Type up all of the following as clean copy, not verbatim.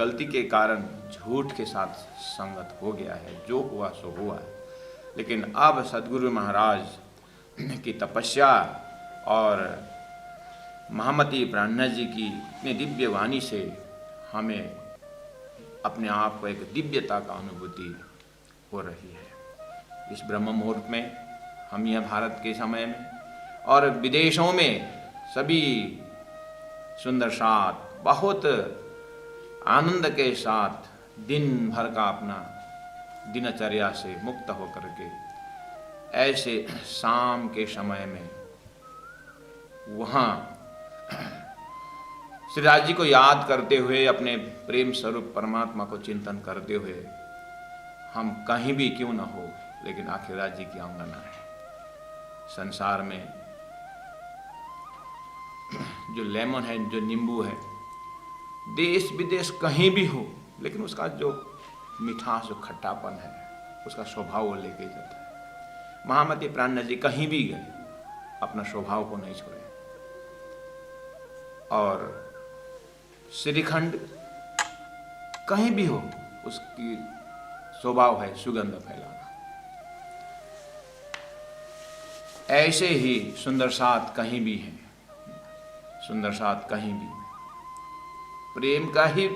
गलती के कारण झूठ के साथ संगत हो गया है, जो हुआ सो हुआ है। लेकिन अब सदगुरु महाराज की तपस्या और महामती प्राणनाथ जी की इतनी दिव्य वाणी से हमें अपने आप को एक दिव्यता का अनुभूति हो रही है। इस ब्रह्म मुहूर्त में हम यह भारत के समय में और विदेशों में सभी सुंदर साथ बहुत आनंद के साथ दिन भर का अपना दिनचर्या से मुक्त होकर के ऐसे शाम के समय में वहाँ श्री राज जी को याद करते हुए, अपने प्रेम स्वरूप परमात्मा को चिंतन करते हुए, हम कहीं भी क्यों न हो लेकिन आखिर राज जी की आंगना है। संसार में जो लेमन है, जो नींबू है, देश विदेश कहीं भी हो, लेकिन उसका जो मिठास, जो खट्टापन है, उसका स्वभाव वो लेके जाता है। महामती प्राणनाथ जी कहीं भी गए अपना स्वभाव को नहीं छोड़े। और श्रीखंड कहीं भी हो, उसकी स्वभाव है सुगंध फैलाना। ऐसे ही सुंदर साथ कहीं भी हैं, सुंदर साथ कहीं भी प्रेम का ही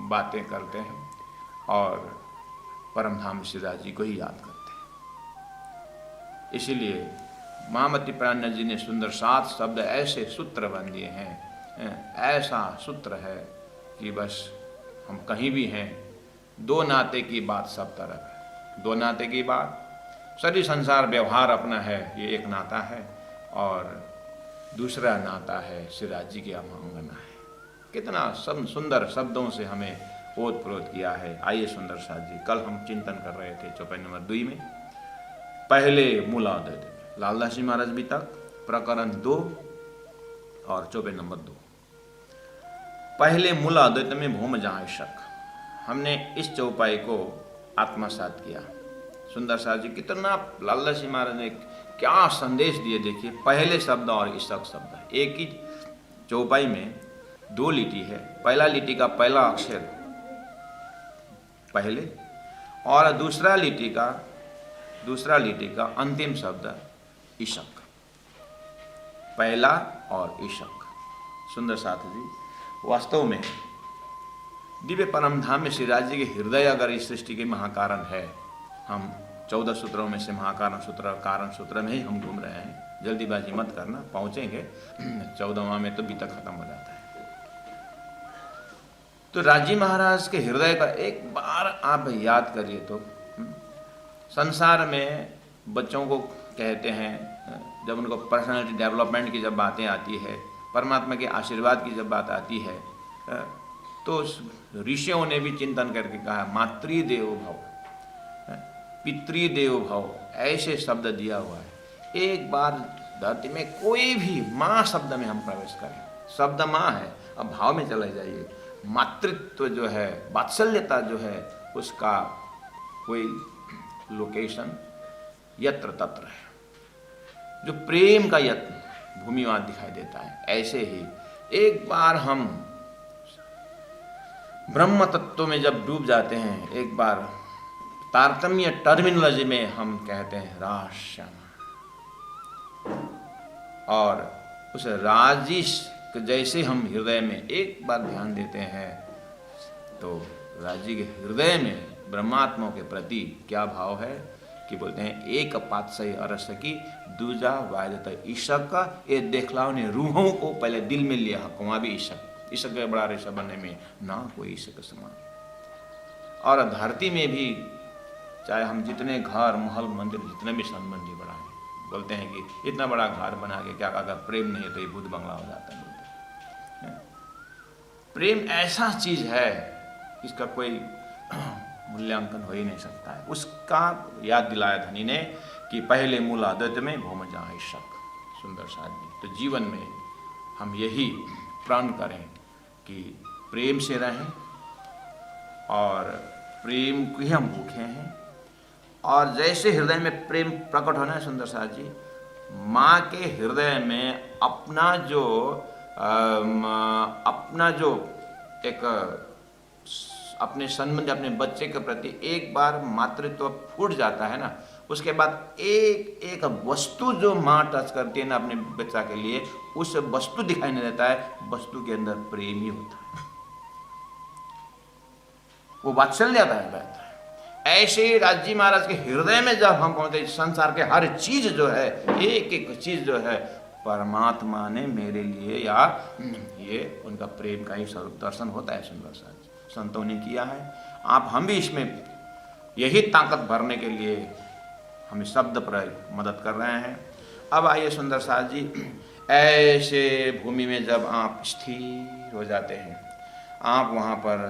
बातें करते हैं और परमधाम श्री राज जी को ही याद करते हैं। इसीलिए महामती प्राणनाथ जी ने सुंदर साथ शब्द ऐसे सूत्र बन दिए हैं, ऐसा सूत्र है कि बस हम कहीं भी हैं, दो नाते की बात सब तरफ है। दो नाते की बात, सारी संसार व्यवहार अपना है, ये एक नाता है, और दूसरा नाता है श्री राज जी की आंगना है। कितना सब सुंदर शब्दों से हमें ओत प्रोत किया है। आइए सुंदर साथ जी, कल हम चिंतन कर रहे थे चौपाई नंबर 2 में, पहले मूलाद्वैत में लालदास जी महाराज भी तक, प्रकरण 2 और चौपाई नंबर 2। पहले मूलाद्वैत में भूम जहाँ शक, हमने इस चौपाई को आत्मसात किया। सुंदर साथ जी कितना लालदास जी महाराज ने क्या संदेश दिए, देखिए। पहले शब्द और ईशक शब्द है, एक ही चौपाई में 2 लिटी है। पहला लिटी का पहला अक्षर पहले, और दूसरा लिटी का अंतिम शब्द ईशक। पहला और ईशक। सुंदर साथ जी, वास्तव में दिव्य परमधाम में श्री राज जी के हृदय अगर इस सृष्टि के महाकारण है, हम 14 सूत्रों में से महाकारण सूत्र, कारण सूत्र में ही हम घूम रहे हैं। जल्दीबाजी मत करना, पहुंचेंगे 14वां में तो बीता खत्म हो जाता है। तो राजी महाराज के हृदय का एक बार आप याद करिए तो, संसार में बच्चों को कहते हैं, जब उनको पर्सनालिटी डेवलपमेंट की जब बातें आती है, परमात्मा के आशीर्वाद की जब बात आती है, तो ऋषियों ने भी चिंतन करके कहा मातृदेवो भव, पितृदेवो भव, ऐसे शब्द दिया हुआ है। एक बार धरती में कोई भी माँ शब्द में हम प्रवेश करें, शब्द माँ है, अब भाव में चले जाइए, मातृत्व जो है, वात्सल्यता जो है, उसका कोई लोकेशन यत्र तत्र है, जो प्रेम का यत्न भूमि वहां दिखाई देता है। ऐसे ही एक बार हम ब्रह्म तत्व में जब डूब जाते हैं, एक बार तारतम्य टर्मिनोलॉजी में हम कहते हैं राज श्यामा, और उस राजिश जैसे हम हृदय में एक बार ध्यान देते हैं, तो राजी के हृदय में ब्रह्मात्मा के प्रति क्या भाव है कि बोलते हैं एक पातशाही अरस की दूजा वायदत ईशक, ये देखलाओ ने रूहों को पहले दिल में लिया, वहाँ भी ईशक के बड़ा रेशा बनने में ना कोई ईशक समान। और धरती में भी चाहे हम जितने घर महल मंदिर जितने भी संबंधी बढ़ाएं, बोलते हैं कि इतना बड़ा घर बना के क्या, अगर प्रेम नहीं है तो ये भूत बंगला हो जाता है। बोलते हैं प्रेम ऐसा चीज है, इसका कोई मूल्यांकन हो ही नहीं सकता है। उसका याद दिलाया धनी ने कि पहले मूलाद्वैत में भूम जहाँ शक। सुंदर साथ जी, तो जीवन में हम यही प्रण करें कि प्रेम से रहें, और प्रेम की हम भूखे हैं, और जैसे हृदय में प्रेम प्रकट होना है, सुंदर साथ जी, माँ के हृदय में अपना जो एक अपने संबंध, अपने बच्चे के प्रति एक बार मातृत्व फूट जाता है ना, उसके बाद एक एक वस्तु जो माँ टच करती है ना अपने बच्चा के लिए, उस वस्तु दिखाई नहीं देता है, वस्तु के अंदर प्रेम ही होता है, वो वात्सल्य रहता है। ऐसे राजी महाराज के हृदय में जब हम पहुंचे, संसार के हर चीज जो है, एक एक चीज जो है परमात्मा ने मेरे लिए, या ये उनका प्रेम का ही स्वरूप दर्शन होता है। सुंदर सा संतों ने किया है, आप हम भी इसमें यही ताकत भरने के लिए हमें शब्द पर मदद कर रहे हैं। अब आइए सुंदर साथ जी, ऐसे भूमि में जब आप स्थिर हो जाते हैं, आप वहाँ पर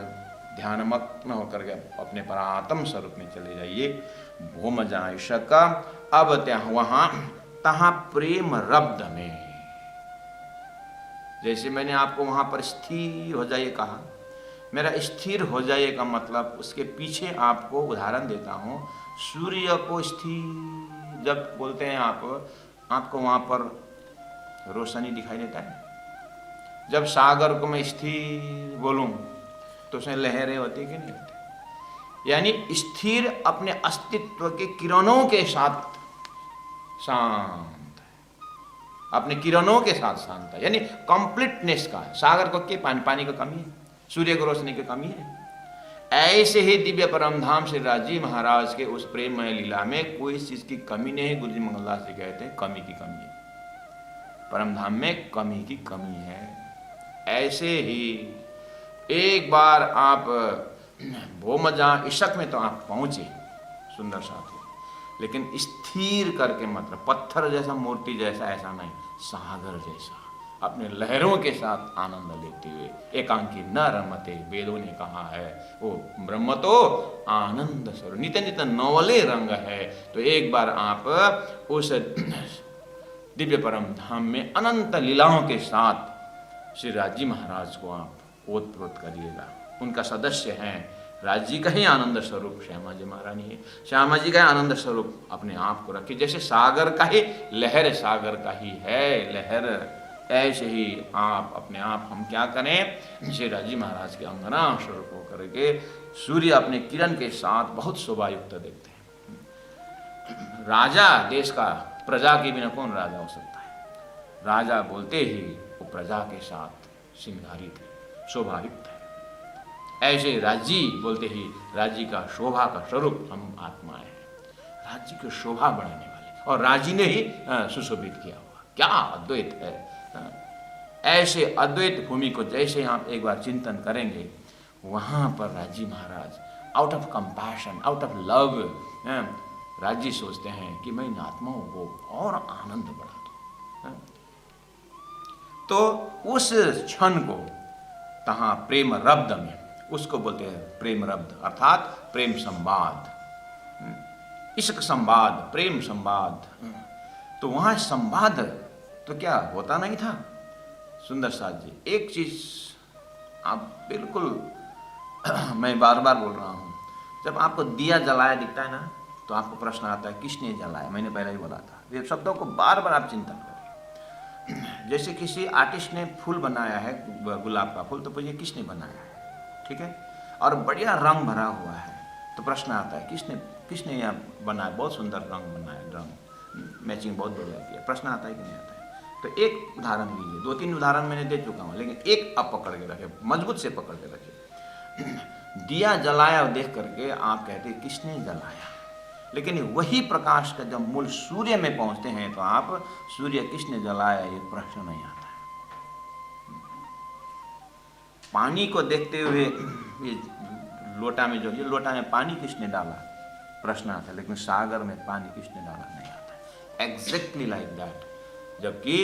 ध्यानमग्न होकर के अपने परात्म स्वरूप में चले जाइए। भूम जाए शका अब त्या वहाँ तहाँ प्रेम रब्द में, जैसे मैंने आपको वहाँ पर स्थिर हो जाइए कहा, मेरा स्थिर हो जाइए का मतलब उसके पीछे आपको उदाहरण देता हूँ। सूर्य को स्थिर जब बोलते हैं आपको वहाँ पर रोशनी दिखाई देता है। जब सागर को मैं स्थिर बोलूँ तो उसमें लहरें होती कि नहीं होती? यानी स्थिर अपने अस्तित्व के किरणों के साथ शांत है, अपने किरणों के साथ शांत है, यानी कंप्लीटनेस का। सागर को क्या पानी का कमी है, सूर्य को रोशनी की कमी है। ऐसे ही दिव्य परमधाम श्री राजी महाराज के उस प्रेममय लीला में कोई चीज की कमी नहीं है। गुरु जी मंगलदास जी कहते हैं कमी की कमी है, परमधाम में कमी की कमी है। ऐसे ही एक बार आप भोमजा इशक में तो आप पहुंचे सुंदर साथी, लेकिन स्थिर करके मतलब पत्थर जैसा, मूर्ति जैसा ऐसा नहीं, सागर जैसा अपने लहरों के साथ आनंद लेते हुए। एकांकी न रमते, वेदों ने कहा है, वो ब्रह्म तो आनंद स्वरूप, नित्य नित्य नवले रंग है। तो एक बार आप उस दिव्य परम धाम में अनंत लीलाओं के साथ श्री राजी महाराज को आप ओतप्रोत करिएगा। उनका सदस्य हैं, राज जी का ही आनंद स्वरूप श्यामा जी महारानी है। श्यामा जी का आनंद स्वरूप अपने आप को रखिए, जैसे सागर का ही लहर सागर का ही है लहर, ऐसे ही आप अपने आप हम क्या करें, श्री राजी महाराज के अंगना स्वरूप होकर के सूर्य अपने किरण के साथ बहुत शोभायुक्त देखते हैं। राजा देश का, प्रजा के बिना कौन राजा हो सकता है? राजा बोलते ही वो प्रजा के साथ श्रृंगारित है, शोभायुक्त है। ऐसे राज्य बोलते ही राज्य का शोभा का स्वरूप हम आत्मा है, राज्य की शोभा बढ़ाने वाले, और राज्य ने ही सुशोभित किया हुआ। क्या अद्वैत है! ऐसे अद्वैत भूमि को जैसे आप एक बार चिंतन करेंगे, वहाँ पर राज्य महाराज out of compassion, out of love, राज्य सोचते हैं कि मैं इन आत्माओं को और आनंद बढ़ा दूं। तो उस क्षण को तहाँ प्रेम रब्द में, उसको बोलते हैं प्रेम रब्द, अर्थात प्रेम संवाद, इश्क संवाद, प्रेम संवाद। तो वहाँ संवाद तो क्या होता नहीं था सुंदर साथ जी। एक चीज आप बिल्कुल मैं बार बार बोल रहा हूँ, जब आपको दिया जलाया दिखता है ना, तो आपको प्रश्न आता है किसने जलाया। मैंने पहले ही बोला था, ये शब्दों को बार बार आप चिंतन करें। जैसे किसी आर्टिस्ट ने फूल बनाया है, गुलाब का फूल, तो पूछिए किसने बनाया है, ठीक है, और बढ़िया रंग भरा हुआ है, तो प्रश्न आता है किसने यह बनाया, बहुत सुंदर रंग बनाया, रंग मैचिंग बहुत बढ़िया किया। प्रश्न आता है कि नहीं आता है? तो एक उदाहरण लीजिए, 2-3 उदाहरण मैंने दे चुका हूँ, लेकिन एक आप पकड़ के रखे, मजबूत से पकड़ के रखे। दिया जलाया देख करके आप कहते हैं किसने जलाया, लेकिन वही प्रकाश का जब मूल सूर्य में पहुंचते हैं तो आप सूर्य किसने जलाया ये प्रश्न नहीं आता है। पानी को देखते हुए ये लोटा में, जो ये लोटा में पानी किसने डाला प्रश्न आता है, लेकिन सागर में पानी किसने डाला नहीं आता है। एग्जैक्टली लाइक दैट, जबकि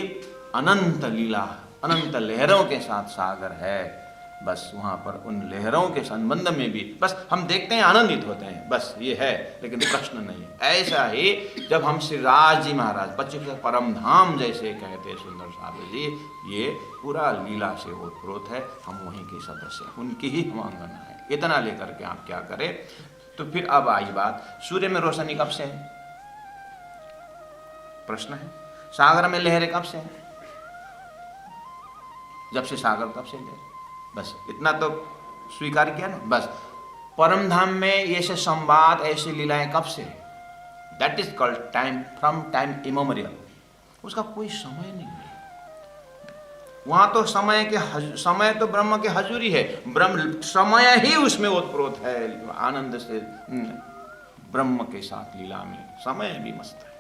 अनंत लीला, अनंत लहरों के साथ सागर है, बस वहाँ पर उन लहरों के संबंध में भी बस हम देखते हैं, आनंदित होते हैं, बस ये है, लेकिन प्रश्न नहीं है। ऐसा ही जब हम श्री राज जी महाराज बच्चे के परम धाम जैसे कहते हैं सुंदर साहब जी, ये पूरा लीला से ओतप्रोत है, हम वहीं के सदस्य हैं, उनकी ही हम अंगना है। इतना लेकर के आप क्या करें। तो फिर अब आई बात, सूर्य में रोशनी कब से है प्रश्न है, सागर में लहरें कब से हैं, जब से सागर तब से लहरें। बस इतना तो स्वीकार किया ना, बस परम धाम में ऐसे संवाद ऐसी लीलाएं कब से? That is called time, from time immemorial. उसका कोई समय नहीं है वहां तो समय तो ब्रह्म के हजूरी है, ब्रह्म समय ही उसमें ओतप्रोत है आनंद से। ब्रह्म के साथ लीला में समय भी मस्त है।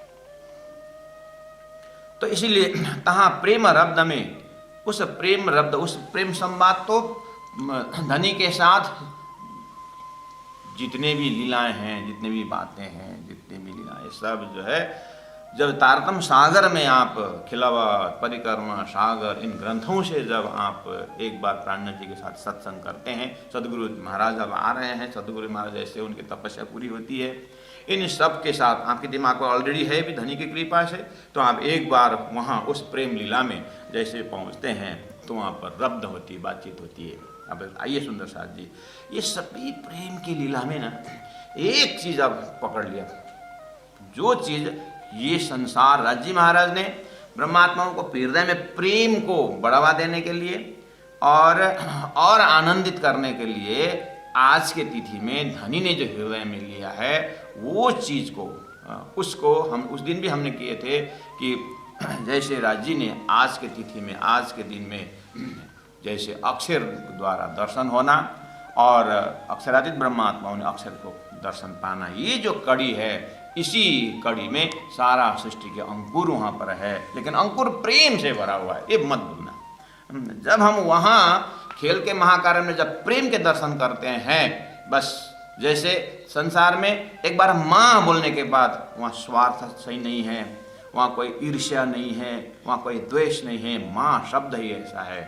तो इसीलिए तहां प्रेम रब्द में, उस प्रेम रब्द, उस प्रेम संवाद तो धनी के साथ जितने भी लीलाएं हैं, जितने भी बातें हैं, जितने भी लीलाएं, सब जो है जब तारतम सागर में आप खिलावत परिक्रमा सागर इन ग्रंथों से जब आप एक बार प्राणनाथ जी के साथ सत्संग करते हैं, सदगुरु महाराज अब आ रहे हैं, सदगुरु महाराज जैसे उनकी तपस्या पूरी होती है, इन सब के साथ आपके दिमाग में ऑलरेडी है भी धनी की कृपा से, तो आप एक बार वहाँ उस प्रेम लीला में जैसे पहुँचते हैं तो वहाँ पर रब्द होती है, बातचीत होती है। अब आइए सुंदर साथ जी, ये सभी प्रेम की लीला में ना एक चीज़ आप पकड़ लिया, जो चीज़ ये संसार राजी महाराज ने ब्रह्मात्माओं को हृदय में प्रेम को बढ़ावा देने के लिए और आनंदित करने के लिए आज के तिथि में धनी ने जो हृदय में लिया है वो चीज़ को, उसको हम उस दिन भी हमने किए थे कि जैसे राजी ने आज के तिथि में, आज के दिन में जैसे अक्षर द्वारा दर्शन होना और अक्षरातीत ब्रह्मात्माओं ने अक्षर को दर्शन पाना, ये जो कड़ी है, इसी कड़ी में सारा सृष्टि के अंकुर वहाँ पर है, लेकिन अंकुर प्रेम से भरा हुआ है, ये मत भूलना। जब हम वहाँ खेल के महाकार्य में जब प्रेम के दर्शन करते हैं, बस जैसे संसार में एक बार माँ बोलने के बाद वहाँ स्वार्थ सही नहीं है, वहाँ कोई ईर्ष्या नहीं है, वहाँ कोई द्वेष नहीं है, माँ शब्द ही ऐसा है,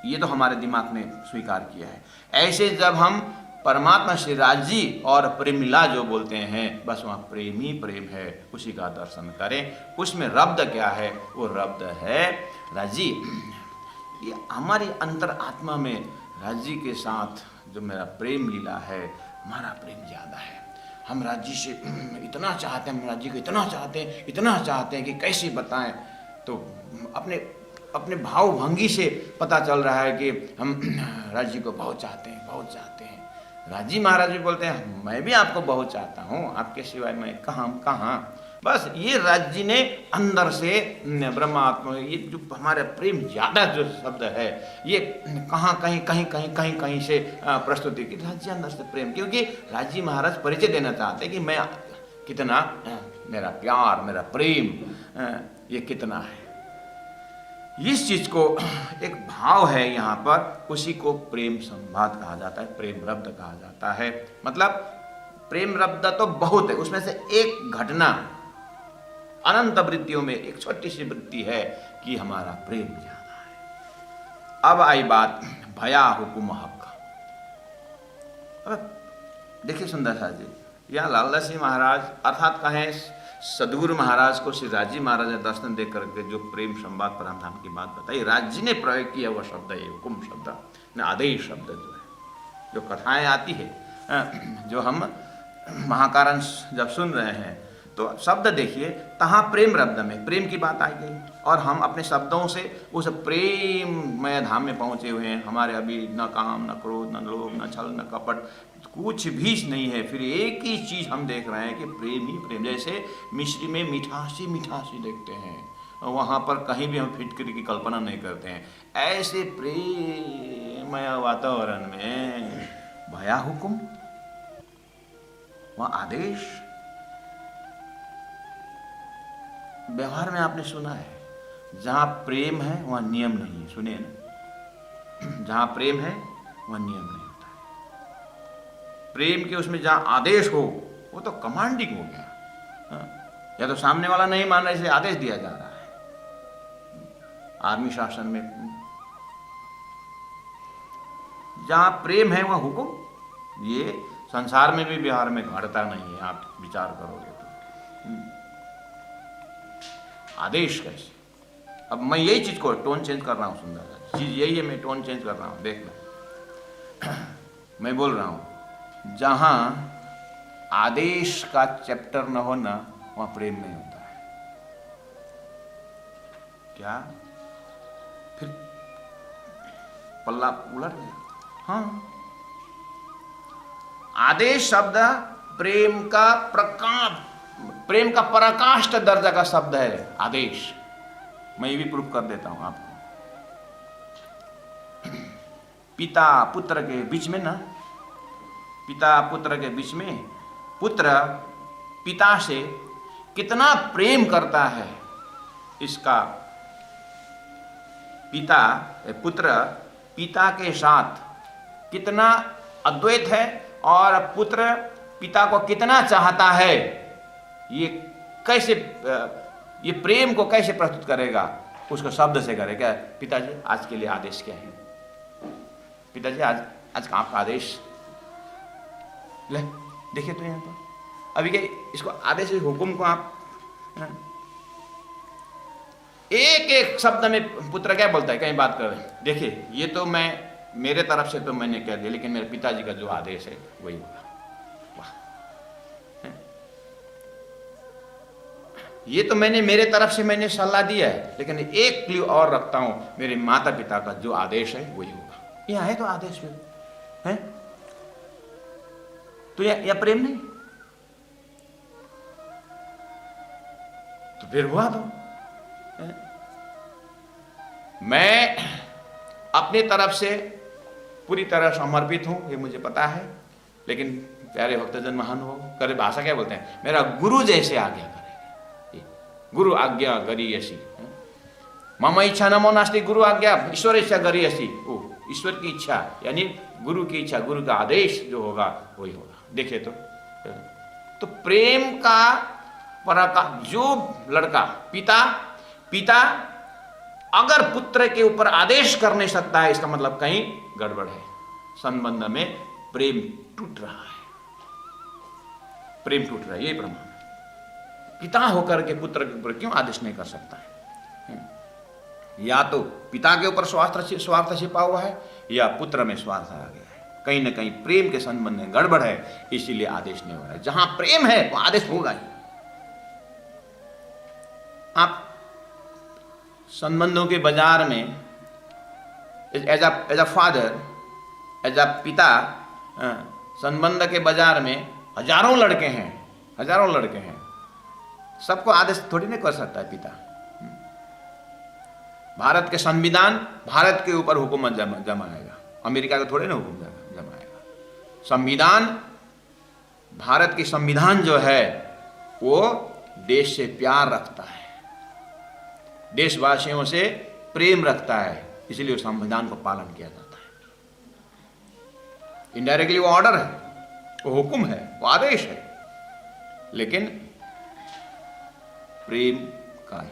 ये तो हमारे दिमाग ने स्वीकार किया है। ऐसे जब हम परमात्मा श्री राजी और प्रेमिला जो बोलते हैं, बस वहाँ प्रेम ही प्रेम है, उसी का दर्शन करें। उसमें रब्द क्या है? वो रब्द है राजी। ये हमारी अंतर आत्मा में राजी के साथ जो मेरा प्रेम लीला है, हमारा प्रेम ज़्यादा है। हम राजी से इतना चाहते हैं, हम राजी को इतना चाहते हैं कि कैसे बताएं। तो अपने भाव भंगी से पता चल रहा है कि हम राजी को बहुत चाहते हैं। राजी महाराज भी बोलते हैं, मैं भी आपको बहुत चाहता हूँ, आपके सिवाय मैं कहाँ। बस ये राजी ने अंदर से ब्रह्मात्मा, ये जो हमारे प्रेम ज़्यादा जो शब्द है, ये कहीं से प्रस्तुति की राजी अंदर से प्रेम, क्योंकि राजी महाराज परिचय देना चाहते हैं कि मैं कितना, मेरा प्यार, मेरा प्रेम ये कितना है। इस चीज को एक भाव है यहाँ पर, उसी को प्रेम संवाद कहा जाता है, प्रेम रब्द कहा जाता है। मतलब प्रेम रब्द तो बहुत है, उसमें से एक घटना अनंत वृत्तियों में एक छोटी सी वृत्ति है कि हमारा प्रेम ज्यादा है। अब आई बात भया हुकुम हक। अब देखिए सुंदर साथ जी, यहाँ लालदास जी महाराज अर्थात कहें सदगुरु महाराज को श्री राजी महाराज ने दर्शन दे करके जो प्रेम संवाद परमधाम की बात बताई, राजी ने प्रयोग किया हुआ शब्द है हुकुम शब्द, आदेश शब्द जो है, जो कथाएं आती है, जो हम महाकारण जब सुन रहे हैं, तो शब्द देखिए, तहाँ प्रेम रब्द में प्रेम की बात आई गई, और हम अपने शब्दों से उस प्रेममय धाम में पहुँचे हुए हैं। हमारे अभी न काम, न क्रोध, न लोभ, न छल, न कपट, कुछ भी नहीं है। फिर एक ही चीज़ हम देख रहे हैं कि प्रेम ही प्रेम। जैसे मिश्री में मिठासी देखते हैं, वहाँ पर कहीं भी हम फिटकरी की कल्पना नहीं करते हैं। ऐसे प्रेममय वातावरण में भया हुकुम, वहाँ आदेश। व्यवहार में आपने सुना है, जहाँ प्रेम है वहाँ नियम नहीं है, सुनिए ना, जहाँ प्रेम है वहाँ नियम नहीं होता है। प्रेम के उसमें जहाँ आदेश हो, वो तो कमांडिंग हो गया। या तो सामने वाला नहीं मान रहा, इसे आदेश दिया जा रहा है। आर्मी शासन में जहाँ प्रेम है वहाँ हुकुम। ये संसार में भी बिहार में घटता नहीं है, आप विचार करोगे तो। आदेश कैसे? अब मैं यही चीज को टोन चेंज कर रहा हूँ, सुंदर चीज यही है, मैं टोन चेंज कर रहा हूँ, देखना। मैं बोल रहा हूँ जहां आदेश का चैप्टर न हो ना, वहां प्रेम नहीं होता है। क्या? फिर पल्ला उलट गया। हाँ, आदेश शब्द प्रेम का पराकाष्ठ दर्जा का शब्द है आदेश। मैं ये भी प्रूफ कर देता हूं आपको। पिता पुत्र के बीच में ना, पिता पुत्र के बीच में पुत्र पिता से कितना प्रेम करता है, इसका पुत्र पिता के साथ कितना अद्वैत है और पुत्र पिता को कितना चाहता है, ये कैसे, ये प्रेम को कैसे प्रस्तुत करेगा, उसको शब्द से करेगा। पिताजी आज के लिए आदेश क्या है? पिताजी आज का आपका आदेश ले, देखिए तो यहाँ पर अभी क्या इसको आदेश हुकुम को आप एक एक शब्द में पुत्र क्या बोलता है, कहीं बात कर रहे हैं, देखिए ये तो मैं मेरे तरफ से तो मैंने कह दिया, लेकिन मेरे पिताजी का जो आदेश है वही होगा। वाह, ये तो मैंने मेरे तरफ से मैंने सलाह दिया है, लेकिन एक क्ल्यू और रखता हूं, मेरे माता पिता का जो आदेश है वही होगा। यह है तो आदेश है, तो यह प्रेम नहीं, तो फिर हुआ तो मैं अपनी तरफ से पूरी तरह समर्पित हूं, ये मुझे पता है, लेकिन प्यारे भक्तजन महान हो करे भाषा क्या बोलते हैं, मेरा गुरु जैसे आज्ञा करेगा, गुरु आज्ञा करी ऐसी, मम इच्छा नमो नास्ति, गुरु आज्ञा ईश्वर इच्छा करी ऐसी, ओ ईश्वर की इच्छा यानी गुरु की इच्छा, गुरु का आदेश जो होगा वही होगा। देखिए तो प्रेम का पराका जो लड़का पिता अगर पुत्र के ऊपर आदेश कर नहीं सकता है, इसका मतलब कहीं गड़बड़ है, संबंध में प्रेम टूट रहा है, प्रेम टूट रहा है, यही प्रमाण है। पिता होकर के पुत्र के ऊपर क्यों आदेश नहीं कर सकता है? या तो पिता के ऊपर स्वार्थ छिपा हुआ है, या पुत्र में स्वार्थ आ गया है, कहीं ना कहीं प्रेम के संबंध में गड़बड़ है, इसीलिए आदेश नहीं हो रहा है। जहां प्रेम है वहां आदेश होगा ही। आप संबंधों के बाजार में as a father, as a पिता, संबंध के बाजार में हजारों लड़के हैं, सबको आदेश थोड़ी नहीं कर सकता है पिता। भारत के संविधान भारत के ऊपर हुकूमत जमाएगा, अमेरिका का थोड़े ना हुकुम जमाएगा। संविधान, भारत की संविधान जो है वो देश से प्यार रखता है, देशवासियों से प्रेम रखता है, इसलिए उस संविधान को पालन किया जाता है। इनडायरेक्टली वो ऑर्डर है, वो हुक्म है, वो आदेश है, लेकिन प्रेम का ही।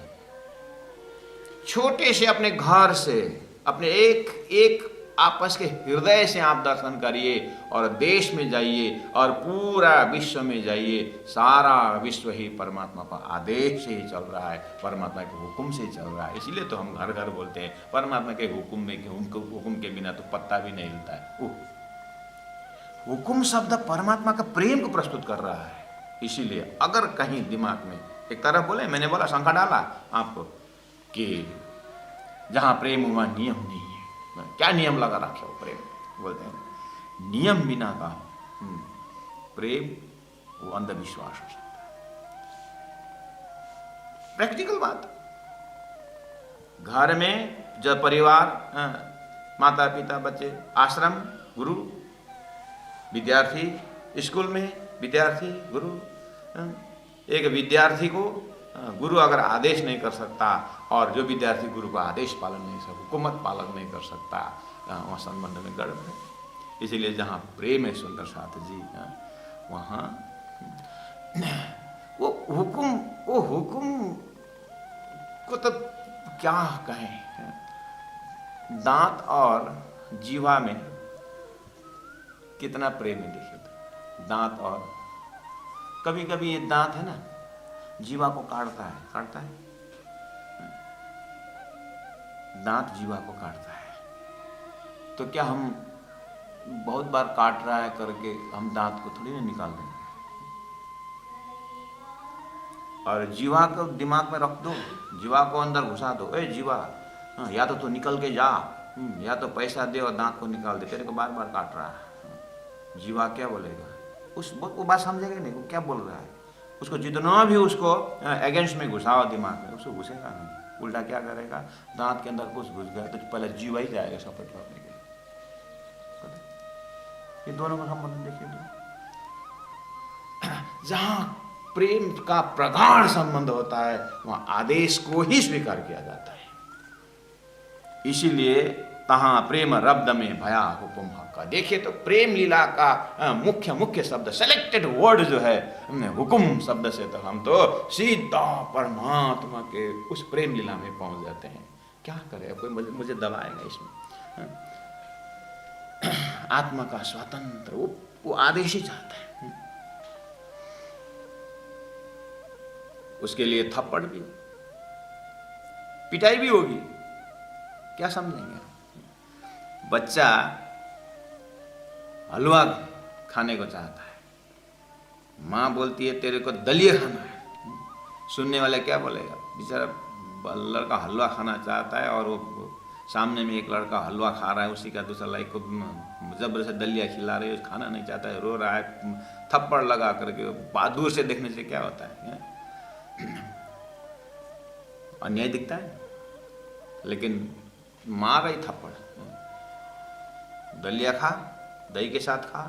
छोटे से अपने घर से, अपने एक आपस के हृदय से आप दर्शन करिए और देश में जाइए और पूरा विश्व में जाइए, सारा विश्व ही परमात्मा का आदेश से ही चल रहा है, परमात्मा के हुक्म से चल रहा है। इसीलिए तो हम घर घर बोलते हैं परमात्मा के हुक्म में, हुक्म के बिना तो पत्ता भी नहीं हिलता है। हुक्म शब्द परमात्मा का प्रेम को प्रस्तुत कर रहा है। इसीलिए अगर कहीं दिमाग में एक तरफ बोले, मैंने बोला शंका डाला आपको कि जहां प्रेम हुआ नियम नहीं है, क्या नियम लगा रखे हो प्रेम, बोलते हैं नियम बिना का प्रेम वो अंधविश्वास हो सकता है। प्रैक्टिकल बात, घर में जब परिवार, माता पिता बच्चे, आश्रम गुरु, विद्यार्थी स्कूल में विद्यार्थी गुरु, एक विद्यार्थी को गुरु अगर आदेश नहीं कर सकता और जो विद्यार्थी गुरु का आदेश पालन नहीं कर, हुकूमत पालन नहीं कर सकता, वहाँ संबंध में गड़बड़ है। इसीलिए जहाँ प्रेम है सुंदर साथ जी, वहाँ वो हुक्म को तो क्या कहें, दांत और जीवा में कितना प्रेम है। देखिए दांत, और कभी कभी ये दांत है ना जीवा को काटता है, दांत जीवा को काटता है। तो क्या हम बहुत बार काट रहा है करके हम दांत को थोड़ी ना निकाल देंगे, और जीवा को दिमाग में रख दो, जीवा को अंदर घुसा दो, ए जीवा या तो तू निकल के जा, या तो पैसा दे और दांत को निकाल दे, तेरे को बार बार काट रहा है। जीवा क्या बोलेगा? वो बात समझेगा नहीं, वो क्या बोल रहा है। उसको जितना भी उसको अगेंस्ट में घुसाओ दिमाग में, उसको घुसेगा नहीं। उल्टा क्या करेगा, दांत के अंदर कुछ घुस गया तो पहले जीवा ही जाएगा सपोर्ट करने के लिए। ये दोनों का संबंध देखिए तो जहां प्रेम का प्रगाढ़ संबंध होता है वहां आदेश को ही स्वीकार किया जाता है। इसीलिए तहां प्रेम रब्द में भया हुकुम हक्का। देखिए तो प्रेम लीला का मुख्य शब्द, सेलेक्टेड वर्ड जो है हुकुम शब्द से, तो हम तो सीधा परमात्मा के उस प्रेम लीला में पहुंच जाते हैं। क्या करे, कोई मुझे दबाएगा इसमें। आत्मा का स्वातंत्र, वो आदेश ही चाहता है। उसके लिए थप्पड़ भी, पिटाई भी होगी, क्या समझेंगे। बच्चा हलवा खाने को चाहता है, माँ बोलती है तेरे को दलिया खाना है। सुनने वाला क्या बोलेगा, बेचारा लड़का हलवा खाना चाहता है और वो सामने में एक लड़का हलवा खा रहा है, उसी का दूसरा लड़का को जबर से दलिया खिला रहे है, खाना नहीं चाहता है, रो रहा है, थप्पड़ लगा करके। दूर से देखने से क्या होता है, अन्याय दिखता है, लेकिन मार रही थप्पड़। दलिया खा, दही के साथ खा,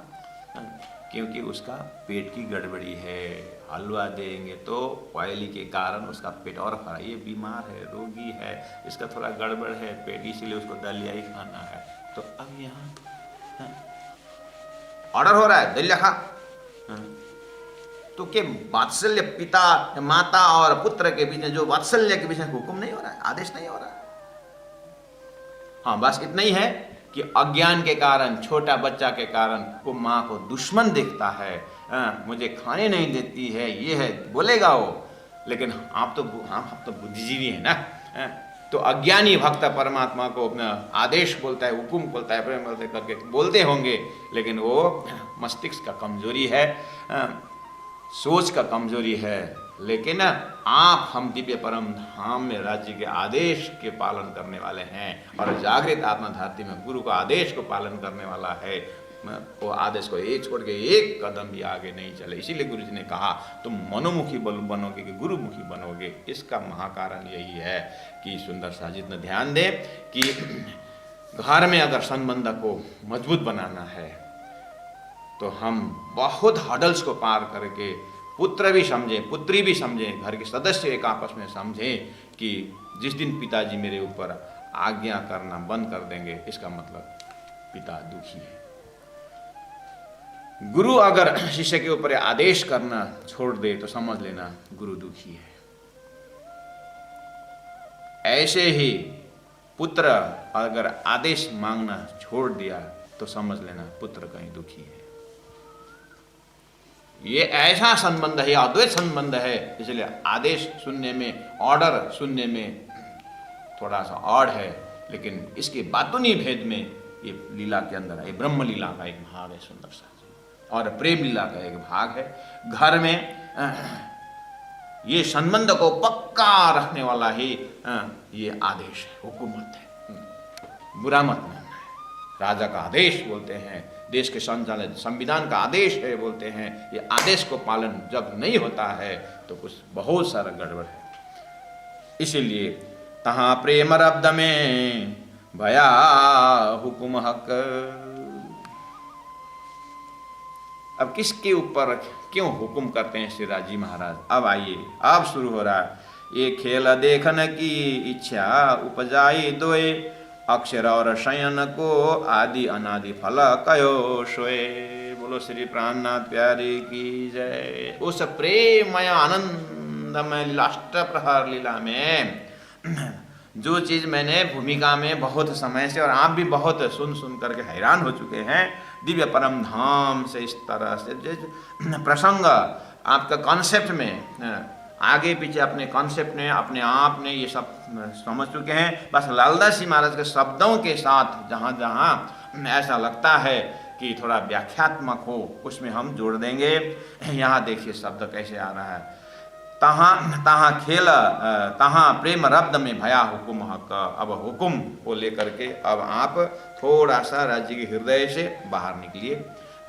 क्योंकि उसका पेट की गड़बड़ी है। हलवा देंगे तो ऑयली के कारण उसका पेट और खराब, ये बीमार है, रोगी है, इसका थोड़ा गड़बड़ है पेट, इसीलिए उसको दलिया ही खाना है। तो अब यहाँ ऑर्डर हो रहा है दलिया खा, तो क्या वात्सल्य पिता माता और पुत्र के बीच में, जो वात्सल्य के बीच में हुक्म नहीं हो रहा है, आदेश नहीं हो रहा है। हाँ, बस इतना ही है कि अज्ञान के कारण, छोटा बच्चा के कारण वो माँ को दुश्मन देखता है, मुझे खाने नहीं देती है, ये है बोलेगा वो। लेकिन आप तो बुद्धिजीवी है ना, तो अज्ञानी भक्त परमात्मा को अपना आदेश बोलता है, हुकुम बोलता है, प्रेम बोलते करके बोलते होंगे, लेकिन वो मस्तिष्क का कमजोरी है, सोच का कमजोरी है। लेकिन आप हम दिव्य परम धाम में राज्य के आदेश के पालन करने वाले हैं, और जागृत आत्मा धरती में गुरु का आदेश को पालन करने वाला है। वो आदेश को एक छोड़ के एक कदम भी आगे नहीं चले। इसीलिए गुरु जी ने कहा तुम मनोमुखी बनोगे कि गुरुमुखी बनोगे। इसका महाकारण यही है कि सुंदर साजिद ने ध्यान दे कि घर में अगर संबंध को मजबूत बनाना है तो हम बहुत हडल्स को पार करके, पुत्र भी समझे, पुत्री भी समझे, घर के सदस्य एक आपस में समझे कि जिस दिन पिताजी मेरे ऊपर आज्ञा करना बंद कर देंगे, इसका मतलब पिता दुखी है। गुरु अगर शिष्य के ऊपर आदेश करना छोड़ दे तो समझ लेना गुरु दुखी है। ऐसे ही पुत्र अगर आदेश मांगना छोड़ दिया तो समझ लेना पुत्र कहीं दुखी है। ये ऐसा संबंध है, अद्वैत संबंध है, इसलिए आदेश सुनने में, ऑर्डर सुनने में थोड़ा सा ऑड है, लेकिन इसके बातूनी भेद में ये लीला के अंदर है। ये ब्रह्म लीला का एक भाग है सुंदर सा, और प्रेम लीला का एक भाग है। घर में ये संबंध को पक्का रखने वाला ही ये आदेश है, हुकूमत है। बुरा मत मानना है। राजा का आदेश बोलते हैं, देश के संचालन संविधान का आदेश है बोलते हैं। ये आदेश को पालन जब नहीं होता है तो कुछ बहुत सारा गड़बड़ है। इसीलिए तहां प्रेम रब्द में भया हुकुम हक। अब किसके ऊपर क्यों हुकुम करते हैं श्री राजी महाराज? अब आइए, अब शुरू हो रहा है। ये खेल देखन की इच्छा उपजाई दोए, अक्षर और शयन को आदि अनादि फल कयो सोए। बोलो श्री प्राणनाथ प्यारे की जय। उस प्रेममय आनंदमय लीलाष्ट प्रहर लीला में जो चीज मैंने भूमिका में बहुत समय से, और आप भी बहुत सुन करके हैरान हो चुके हैं, दिव्य परम धाम से इस तरह से प्रसंग आपका कॉन्सेप्ट में आगे पीछे अपने कॉन्सेप्ट ने, अपने आप ने ये सब समझ चुके हैं। बस लालदास जी महाराज के शब्दों के साथ जहाँ जहाँ ऐसा लगता है कि थोड़ा व्याख्यात्मक हो, उसमें हम जोड़ देंगे। यहाँ देखिए शब्द कैसे आ रहा है। तहाँ खेल तहाँ प्रेम रब्द में भया हुकुम हक। अब हुकुम को लेकर के अब आप थोड़ा सा राज्य के हृदय से बाहर निकलिए,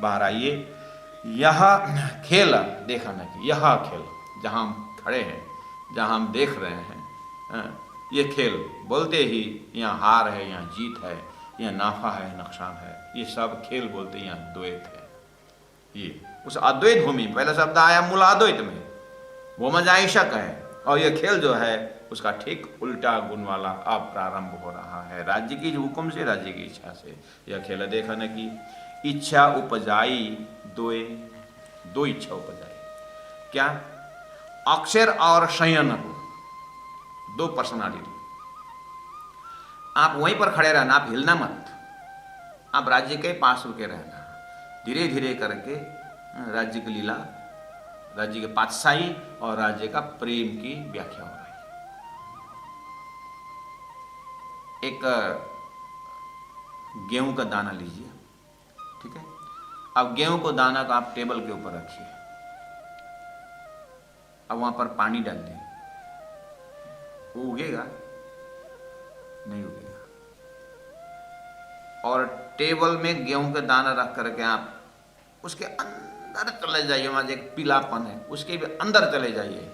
बाहर आइए। यह खेल देखा न कि यह खेल जहाँ हम खड़े हैं, जहाँ हम देख रहे हैं, ये खेल बोलते ही यहाँ हार है, यहाँ जीत है, यहाँ नाफा है, नुकसान है, ये सब खेल बोलते हैं, यहाँ द्वैत है। ये उस अद्वैत भूमि, पहला शब्द आया मूल अद्वैत में, वो मजाइशक है, और ये खेल जो है उसका ठीक उल्टा गुण वाला अब प्रारंभ हो रहा है। राज्य की हुक्म से, राज्य की इच्छा से यह खेल देखा न कि इच्छा उपजाई दो इच्छा उपजाई। क्या? अक्षर और शयन को, दो पर्सनालिटी। आप वहीं पर खड़े रहना, आप हिलना मत, आप राज्य के पास रुके रहना। धीरे धीरे करके राज्य की लीला, राज्य के पातशाही और राज्य का प्रेम की व्याख्या हो रही है। एक गेहूं का दाना लीजिए, ठीक है। अब गेहूं को दाना को आप टेबल के ऊपर रखिए, अब वहां पर पानी डाल दें, वो उगेगा? नहीं उगेगा। और टेबल में गेहूं का दाना रख करके आप उसके अंदर चले जाइए, वहां एक पीलापन है, उसके भी अंदर चले जाइए,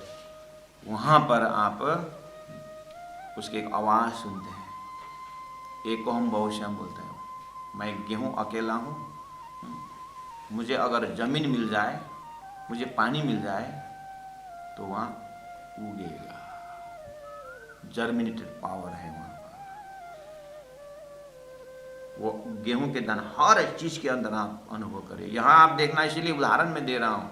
वहां पर आप उसकी एक आवाज सुनते हैं। एक को हम बहुश्याम बोलते हैं, मैं गेहूं अकेला हूं, मुझे अगर जमीन मिल जाए, मुझे पानी मिल जाए तो वहां उगेगा। जर्मिनेटेड पावर है वहां पर। वो गेहूं के दाना हर एक चीज के अंदर आप अनुभव करें। यहां आप देखना, इसीलिए उदाहरण में दे रहा हूं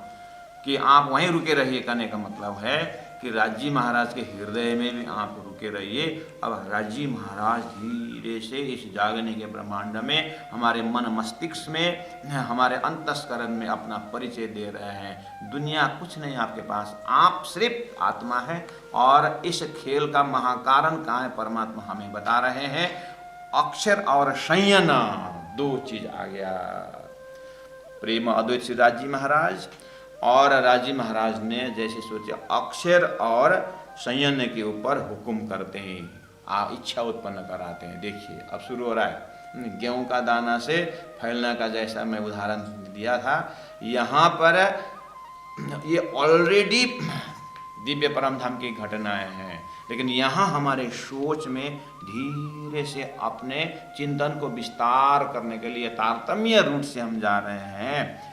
कि आप वहीं रुके रहिए। कहने का मतलब है कि राजी महाराज के हृदय में भी आप रुके रहिए। अब राजी महाराज धीरे से इस जागने के ब्रह्मांड में, हमारे मन मस्तिष्क में, हमारे अंतस्करण में अपना परिचय दे रहे हैं। दुनिया कुछ नहीं आपके पास, आप सिर्फ आत्मा है। और इस खेल का महाकारण कहाँ है, परमात्मा हमें बता रहे हैं। अक्षर और संयन, दो चीज आ गया। प्रेम अद्वैत श्री राजी महाराज, और राजी महाराज ने जैसे सोचा अक्षर और संयन के ऊपर हुक्म करते हैं, इच्छा उत्पन्न कराते हैं। देखिए अब शुरू हो रहा है गेहूं का दाना से फैलने का, जैसा मैं उदाहरण दिया था। यहाँ पर ये ऑलरेडी दिव्य परम धाम की घटनाएं हैं, लेकिन यहाँ हमारे सोच में धीरे से अपने चिंतन को विस्तार करने के लिए तारतम्य रूट से हम जा रहे हैं।